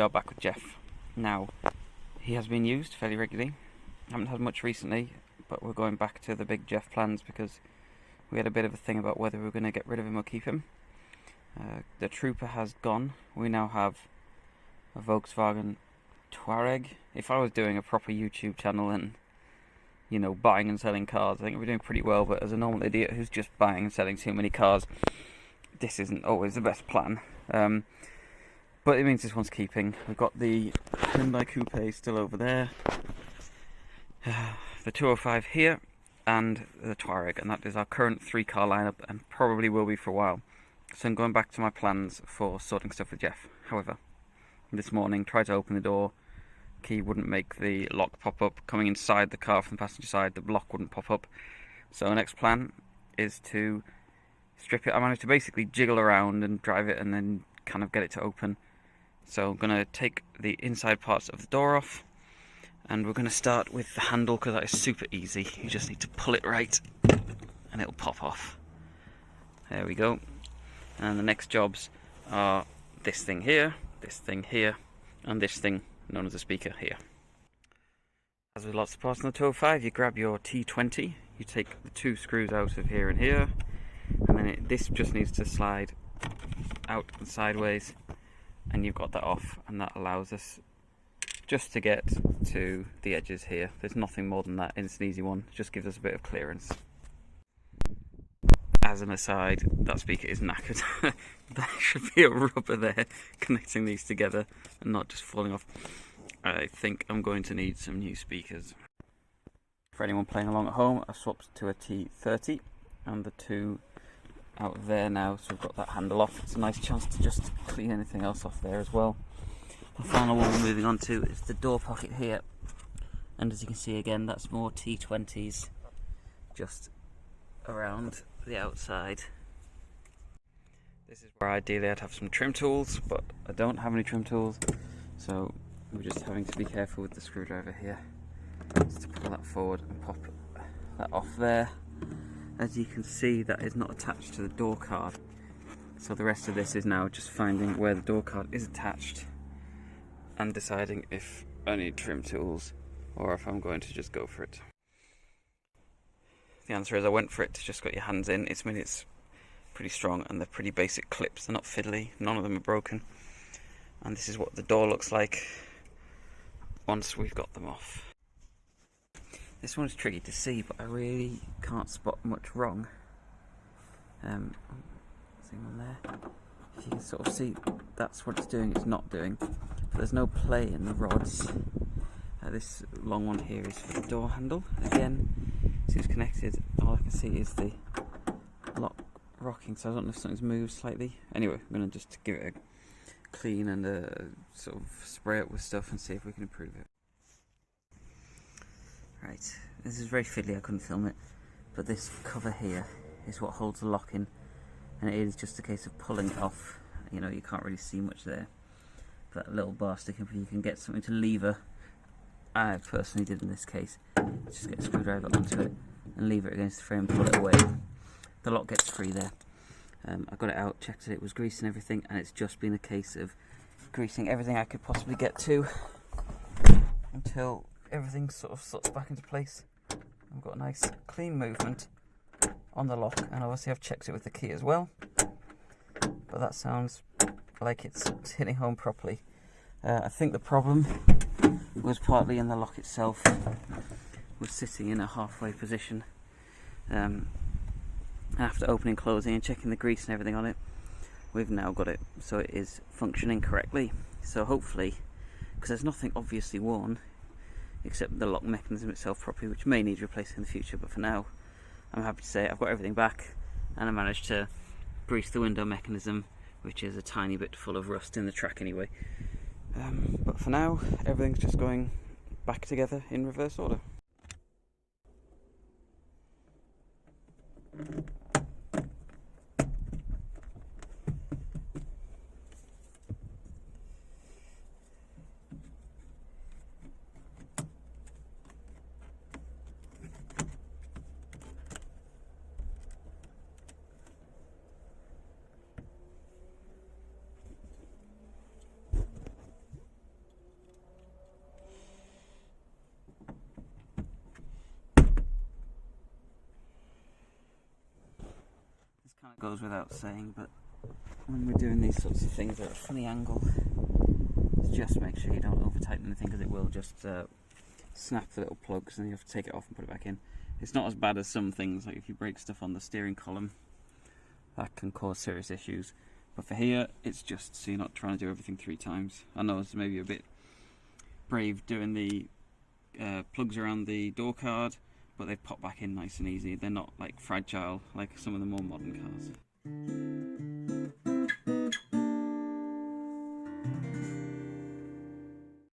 are back with Jeff. Now, he has been used fairly regularly. Haven't had much recently, but we're going back to the big Jeff plans because we had a bit of a thing about whether we were going to get rid of him or keep him. The Trooper has gone. We now have a Volkswagen Touareg. If I was doing a proper YouTube channel and, you know, buying and selling cars, I think we're doing pretty well, but as a normal idiot who's just buying and selling too many cars, this isn't always the best plan. But it means this one's keeping. We've got the Hyundai Coupe still over there, the 205 here, and the Touareg, and that is our current 3-car lineup and probably will be for a while. So I'm going back to my plans for sorting stuff with Jeff. However, this morning tried to open the door, key wouldn't make the lock pop up. Coming inside the car from the passenger side, the lock wouldn't pop up. So our next plan is to strip it. I managed to basically jiggle around and drive it and then kind of get it to open. So I'm going to take the inside parts of the door off, and we're going to start with the handle because that is super easy. You just need to pull it right and it'll pop off. There we go. And the next jobs are this thing here, and this thing known as a speaker here. As with lots of parts on the 205, you grab your T20, you take the 2 screws out of here and here, and then this just needs to slide out and sideways, and you've got that off, and that allows us just to get to the edges here. There's nothing more than that, and it's an easy one. It just gives us a bit of clearance. As an aside, that speaker is knackered. There should be a rubber there connecting these together and not just falling off. I think I'm going to need some new speakers. For anyone playing along at home, I've swapped to a T30 and the 2 out there now, so we've got that handle off. It's a nice chance to just clean anything else off there as well. The final one we're moving on to is the door pocket here, and as you can see again, that's more T20s just around the outside. This is where ideally I'd have some trim tools, but I don't have any trim tools, so we're just having to be careful with the screwdriver here just to pull that forward and pop that off there. As you can see, that is not attached to the door card, so the rest of this is now just finding where the door card is attached and deciding if I need trim tools or if I'm going to just go for it. The answer is I went for it to just get your hands in. It's pretty strong and they're pretty basic clips. They're not fiddly. None of them are broken. And this is what the door looks like once we've got them off. This one's tricky to see, but I really can't spot much wrong. See one there. If you can sort of see, that's what it's doing. It's not doing. But there's no play in the rods. This long one here is for the door handle. Again, seems connected. All I can see is the lock rocking, so I don't know if something's moved slightly. Anyway, I'm going to just give it a clean and sort of spray it with stuff and see if we can improve it. Right, this is very fiddly, I couldn't film it, but this cover here is what holds the lock in, and it is just a case of pulling it off. You know, you can't really see much there. That little bar sticking up, you can get something to lever. I personally did in this case. Just get a screwdriver onto it and lever it against the frame, pull it away. The lock gets free there. I got it out, checked it was greased and everything, and it's just been a case of greasing everything I could possibly get to until everything sort of slots back into place. I've got a nice clean movement on the lock, and obviously I've checked it with the key as well. But that sounds like it's hitting home properly. I think the problem was partly in the lock itself. Was sitting in a halfway position. After opening and closing and checking the grease and everything on it, we've now got it so it is functioning correctly. So hopefully, because there's nothing obviously worn except the lock mechanism itself properly, which may need replacing in the future, but for now I'm happy to say I've got everything back, and I managed to grease the window mechanism, which is a tiny bit full of rust in the track anyway. But for now, everything's just going back together in reverse order. Goes without saying, but when we're doing these sorts of things at a funny angle, just make sure you don't over tighten anything, because it will just snap the little plugs and you have to take it off and put it back in. It's not as bad as some things, like if you break stuff on the steering column, that can cause serious issues. But for here, it's just so you're not trying to do everything 3 times. I know it's maybe a bit brave doing the plugs around the door card, but they pop back in nice and easy. They're not like fragile like some of the more modern cars.